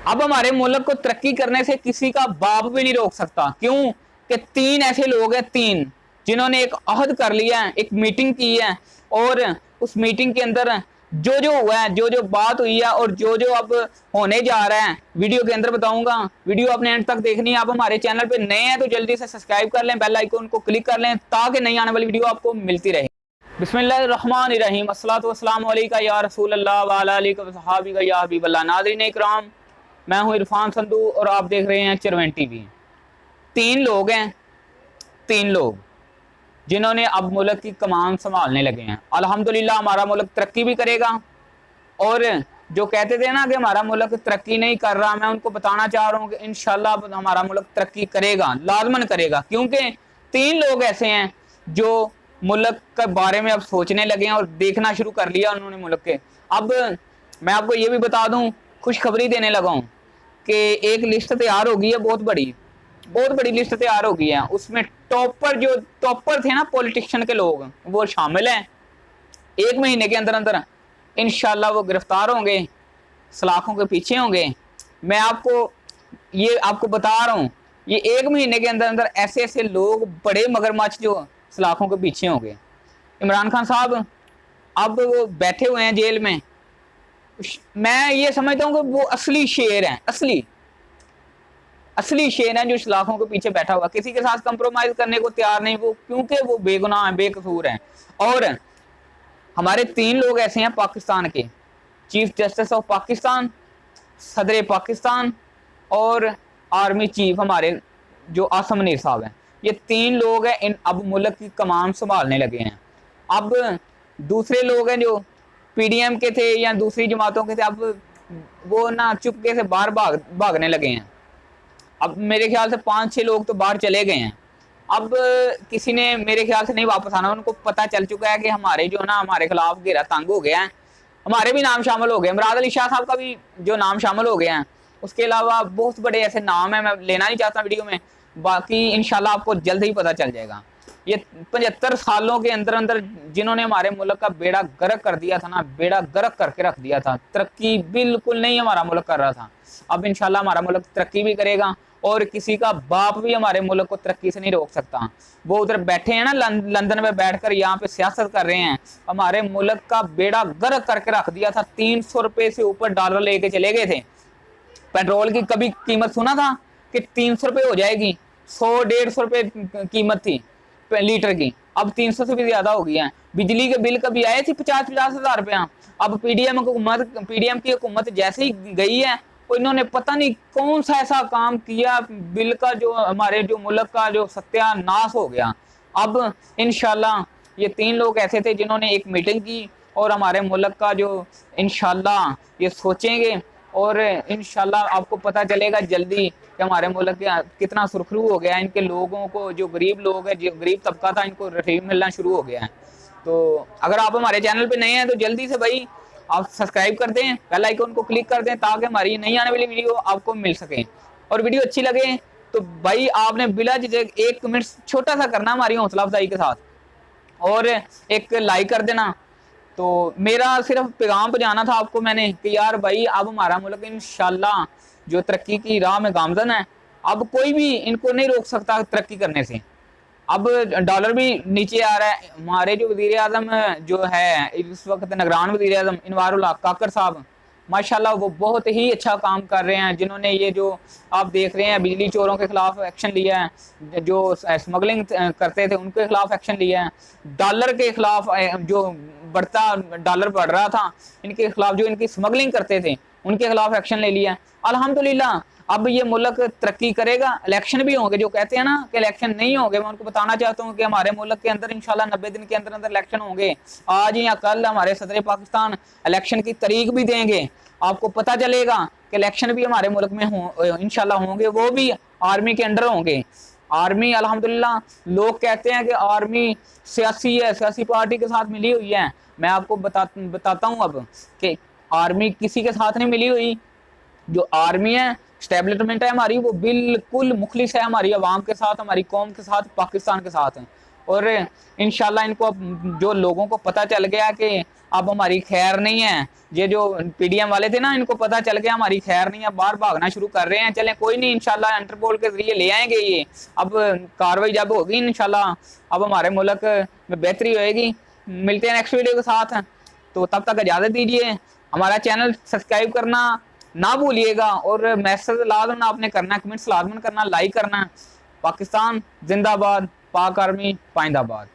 अब हमारे मुल्क को तरक्की करने से किसी का बाप भी नहीं रोक सकता। क्यों? कि तीन ऐसे लोग हैं, तीन, जिन्होंने एक अहद कर लिया है, एक मीटिंग की है, और उस मीटिंग के अंदर जो जो हुआ है, जो जो बात हुई है, और जो जो अब होने जा रहा है, वीडियो के अंदर बताऊंगा। वीडियो आपने एंड तक देखनी है। आप हमारे चैनल पे नए हैं तो जल्दी से सब्सक्राइब कर लें, बेल आइकन को क्लिक कर लें, ताकि नई आने वाली वीडियो आपको मिलती रहे। बिस्मिल्लाहिर्रहमानिर्रहीम, अस्सलातु वस्सलामु अलैका या रसूल अल्लाह व अला आलिका व सहाबिका या हबीबल्लाह। नाज़रीन इकराम, मैं हूं इरफान संधू और आप देख रहे हैं चरवन टीवी। तीन लोग हैं, तीन लोग जिन्होंने अब मुल्क की कमान संभालने लगे हैं। अल्हम्दुलिल्लाह हमारा मुल्क तरक्की भी करेगा। और जो कहते थे ना कि हमारा मुल्क तरक्की नहीं कर रहा, मैं उनको बताना चाह रहा हूँ कि इंशाल्लाह हमारा मुल्क तरक्की करेगा, लाजमन करेगा। क्योंकि तीन लोग ऐसे हैं जो मुल्क के बारे में अब सोचने लगे हैं और देखना शुरू कर लिया उन्होंने मुल्क के। अब मैं आपको ये भी बता दूं, खुशखबरी देने लगा हूँ कि एक लिस्ट तैयार हो गई है, बहुत बड़ी लिस्ट तैयार हो गई है। उसमें टॉपर थे ना पॉलिटिशियन के लोग, वो शामिल हैं। 1 महीने के अंदर अंदर इंशाल्लाह वो गिरफ्तार होंगे, सलाखों के पीछे होंगे। मैं आपको बता रहा हूँ, ये 1 महीने के अंदर अंदर ऐसे ऐसे लोग, बड़े मगरमच्छ, जो सलाखों के पीछे होंगे। इमरान खान साहब अब वो बैठे हुए हैं जेल में। मैं ये समझता हूँ कि वो असली शेर हैं, असली शेर हैं जो सलाखों के पीछे बैठा हुआ, किसी के साथ कंप्रोमाइज करने को तैयार नहीं वो, क्योंकि वो बेगुनाह हैं, बेकसूर हैं। और हमारे तीन लोग ऐसे हैं पाकिस्तान के, चीफ जस्टिस ऑफ पाकिस्तान, सदर पाकिस्तान, और आर्मी चीफ हमारे जो आसम मुनीर साहब हैं। ये तीन लोग हैं, इन अब मुल्क की कमान संभालने लगे हैं। अब दूसरे लोग हैं जो पीडीएम के थे या दूसरी जमातों के थे, अब वो ना चुपके से बाहर भागने लगे हैं। अब मेरे ख्याल से 5-6 लोग तो बाहर चले गए हैं। अब किसी ने मेरे ख्याल से नहीं वापस आना, उनको पता चल चुका है कि हमारे जो ना हमारे खिलाफ घेरा तंग हो गया है, हमारे भी नाम शामिल हो गए। मुराद अली शाह साहब का भी जो नाम शामिल हो गए हैं। उसके अलावा बहुत बड़े ऐसे नाम हैं, मैं लेना नहीं चाहता वीडियो में, बाकी इंशाल्लाह आपको जल्द ही पता चल जाएगा। ये 75 सालों के अंदर अंदर जिन्होंने हमारे मुल्क का बेड़ा गर्क कर दिया था ना, बेड़ा गर्क करके रख दिया था। तरक्की बिल्कुल नहीं हमारा मुल्क कर रहा था। अब इंशाल्लाह हमारा मुल्क तरक्की भी करेगा, और किसी का बाप भी हमारे मुल्क को तरक्की से नहीं रोक सकता। वो उधर बैठे हैं ना लंदन में बैठकर यहाँ पे सियासत कर रहे हैं। हमारे मुल्क का बेड़ा गर्क करके रख दिया था। 300 रुपए से ऊपर डॉलर लेके चले गए थे। पेट्रोल की कभी कीमत सुना था कि 300 रुपए हो जाएगी? 100-150 रुपए कीमत थी लीटर की, अब 300 से भी ज्यादा हो गई है। बिजली के बिल कभी आए थे 50-50 हजार रुपया। अब पीडीएम की हुकूमत जैसे ही गई है, इन्होंने पता नहीं कौन सा ऐसा काम किया, बिल का जो हमारे जो मुल्क का जो सत्यानाश हो गया। अब इंशाल्लाह ये तीन लोग ऐसे थे जिन्होंने एक मीटिंग की और हमारे मुल्क का जो इंशाल्लाह ये सोचेंगे, और इंशाल्लाह आपको पता चलेगा जल्दी कि हमारे मुल्क कितना सुरखरू हो गया है। इनके लोगों को, जो गरीब लोग हैं, जो गरीब तबका था, इनको रिलीफ मिलना शुरू हो गया है। तो अगर आप हमारे चैनल पे नए हैं तो जल्दी से भाई आप सब्सक्राइब कर दें, बेल आइकन को क्लिक कर दें, ताकि हमारी नई आने वाली वीडियो आपको मिल सके। और वीडियो अच्छी लगे तो भाई आपने बिला झिझक 1 कमेंट छोटा सा करना हमारी हौसला अफजाई के साथ, और एक लाइक कर देना। तो मेरा सिर्फ पैगाम पहुंचाना था आपको मैंने कि यार भाई अब हमारा मुल्क इंशाल्लाह जो तरक्की की राह में गामजन है। अब कोई भी इनको नहीं रोक सकता तरक्की करने से। अब डॉलर भी नीचे आ रहा है। हमारे जो वजीर आजम जो है इस वक्त निगरान वजीर आजम इनवारुल हक काकर साहब, माशाल्लाह वो बहुत ही अच्छा काम कर रहे हैं। जिन्होंने ये जो आप देख रहे हैं बिजली चोरों के खिलाफ एक्शन लिया है, जो स्मगलिंग करते थे उनके खिलाफ एक्शन लिया है, डॉलर के खिलाफ जो बढ़ता डॉलर बढ़ रहा था इनके खिलाफ, जो इनकी स्मगलिंग करते थे उनके खिलाफ एक्शन ले लिया। अल्हम्दुलिल्लाह अब ये मुल्क तरक्की करेगा। इलेक्शन भी होंगे, जो कहते हैं ना कि इलेक्शन नहीं होंगे, मैं उनको बताना चाहता हूँ कि हमारे मुल्क के अंदर इंशाल्लाह 90 दिन के अंदर अंदर इलेक्शन होंगे। आज या कल हमारे सदर पाकिस्तान इलेक्शन की तारीख भी देंगे। आपको पता चलेगा कि इलेक्शन भी हमारे मुल्क में इंशाल्लाह होंगे, वो भी आर्मी के अंडर होंगे। आर्मी अल्हम्दुलिल्लाह, लोग कहते हैं कि आर्मी सियासी है, सियासी पार्टी के साथ मिली हुई है। मैं आपको बताता हूँ अब कि आर्मी किसी के साथ नहीं मिली हुई। जो आर्मी है, स्टैब्लिशमेंट है हमारी, वो बिल्कुल मुखलिस है हमारी आवाम के साथ, हमारी कौम के साथ, पाकिस्तान के साथ है। और इंशाल्लाह इनको जो लोगों को पता चल गया कि اب ہماری خیر نہیں ہے. یہ جو پی ڈی ایم والے تھے نا ان کو پتا چل گیا ہماری خیر نہیں ہے, باہر بھاگنا شروع کر رہے ہیں. چلیں کوئی نہیں, انشاءاللہ انٹرپول کے ذریعے لے آئیں گے یہ. اب کاروائی جب ہوگی انشاءاللہ اب ہمارے ملک میں بہتری ہوئے گی. ملتے ہیں نیکسٹ ویڈیو کے ساتھ, تو تب تک اجازت دیجیے. ہمارا چینل سبسکرائب کرنا نہ بھولیے گا, اور میسج لازم آپ نے کرنا, کمنٹس لازم کرنا, لائک کرنا. پاکستان زندہ باد, پاک آرمی پائندہ باد.